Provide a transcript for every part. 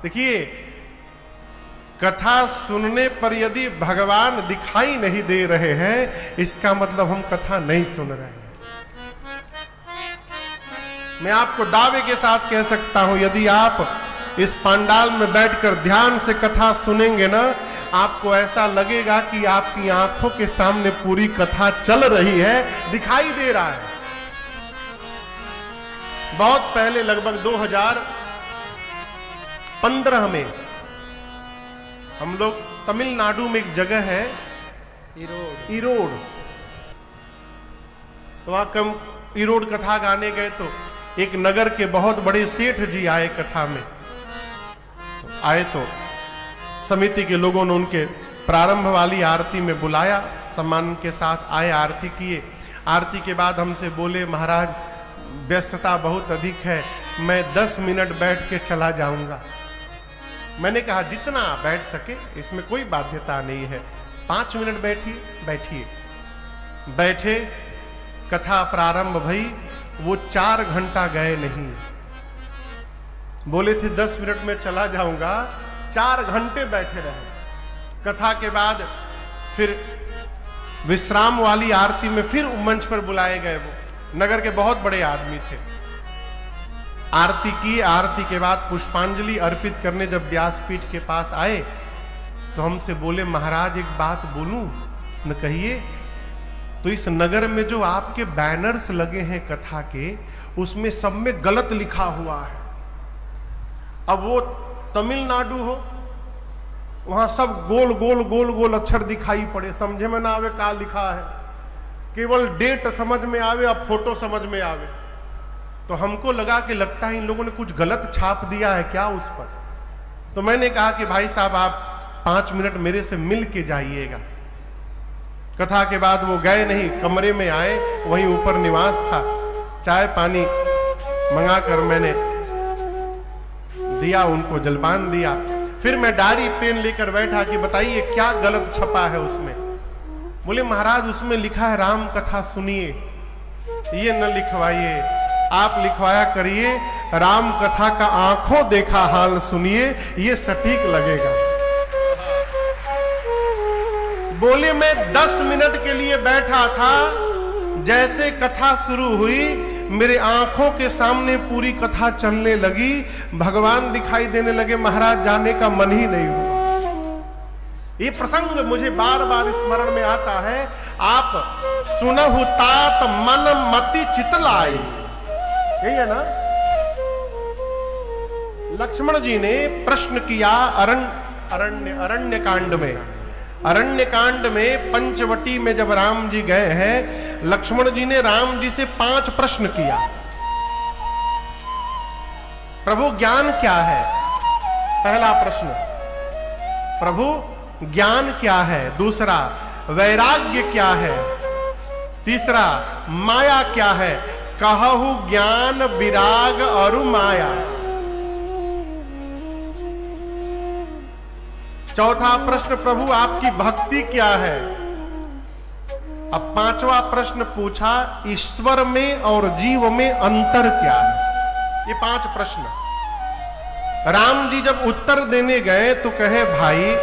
देखिए, कथा सुनने पर यदि भगवान दिखाई नहीं दे रहे हैं, इसका मतलब हम कथा नहीं सुन रहे हैं। मैं आपको दावे के साथ कह सकता हूं, यदि आप इस पंडाल में बैठकर ध्यान से कथा सुनेंगे ना, आपको ऐसा लगेगा कि आपकी आंखों के सामने पूरी कथा चल रही है, दिखाई दे रहा है। बहुत पहले, लगभग 2015 में हम लोग तमिलनाडु में एक जगह है ईरोड, तो वहां कम ईरोड कथा गाने गए, तो एक नगर के बहुत बड़े सेठ जी आए कथा में। आए तो समिति के लोगों ने उनके प्रारंभ वाली आरती में बुलाया, सम्मान के साथ आए, आरती किए। आरती के बाद हमसे बोले, महाराज व्यस्तता बहुत अधिक है, मैं 10 मिनट बैठ के चला जाऊंगा। मैंने कहा जितना बैठ सके, इसमें कोई बाध्यता नहीं है, 5 मिनट बैठिए। बैठे, कथा प्रारंभ भई, वो 4 घंटा गए नहीं। बोले थे 10 मिनट में चला जाऊंगा, 4 घंटे बैठे रहे। कथा के बाद फिर विश्राम वाली आरती में फिर मंच पर बुलाए गए। वो नगर के बहुत बड़े आदमी थे। आरती की, आरती के बाद पुष्पांजलि अर्पित करने जब व्यासपीठ के पास आए तो हमसे बोले, महाराज एक बात बोलूं? न कहिए। तो इस नगर में जो आपके बैनर्स लगे हैं कथा के, उसमें सब में गलत लिखा हुआ है। अब वो तमिलनाडु हो, वहां सब गोल गोल गोल गोल अक्षर दिखाई पड़े, समझे में ना आवे का लिखा है, केवल डेट समझ में आवे और फोटो समझ में आवे। तो हमको लगा कि लगता है इन लोगों ने कुछ गलत छाप दिया है क्या उस पर। तो मैंने कहा कि भाई साहब आप 5 मिनट मेरे से मिल के जाइएगा। कथा के बाद वो गए नहीं, कमरे में आए, वहीं ऊपर निवास था। चाय पानी मंगाकर मैंने दिया, उनको जलपान दिया। फिर मैं डायरी पेन लेकर बैठा कि बताइए क्या गलत छपा है उसमें। बोले महाराज उसमें लिखा है राम कथा सुनिए। ये न लिखवाइए, आप लिखवाया करिए राम कथा का आंखों देखा हाल सुनिए, ये सटीक लगेगा। बोले मैं 10 मिनट के लिए बैठा था, जैसे कथा शुरू हुई मेरे आंखों के सामने पूरी कथा चलने लगी, भगवान दिखाई देने लगे, महाराज जाने का मन ही नहीं हुआ। ये प्रसंग मुझे बार बार स्मरण में आता है। आप सुनहु तात मन मति चितलाई, यही है ना। लक्ष्मण जी ने प्रश्न किया अरण्य कांड में पंचवटी में जब राम जी गए हैं, लक्ष्मण जी ने राम जी से 5 प्रश्न किया। प्रभु ज्ञान क्या है? पहला प्रश्न, प्रभु ज्ञान क्या है? दूसरा, वैराग्य क्या है? तीसरा, माया क्या है? कहु ज्ञान विराग और माया। चौथा प्रश्न, प्रभु आपकी भक्ति क्या है? अब 5वां प्रश्न पूछा, ईश्वर में और जीव में अंतर क्या है? ये 5 प्रश्न। राम जी जब उत्तर देने गए तो कहे, भाई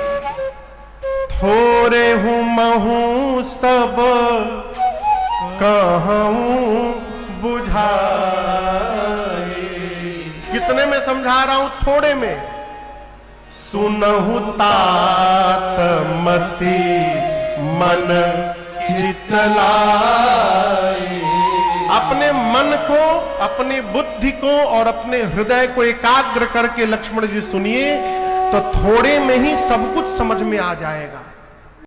थोरे हूं महू सब कहूं बुझाए। कितने में समझा रहा हूं? थोड़े में। सुनहु तात मति मन चितलाई। अपने मन को, अपनी बुद्धि को और अपने हृदय को एकाग्र करके लक्ष्मण जी सुनिए, तो थोड़े में ही सब कुछ समझ में आ जाएगा।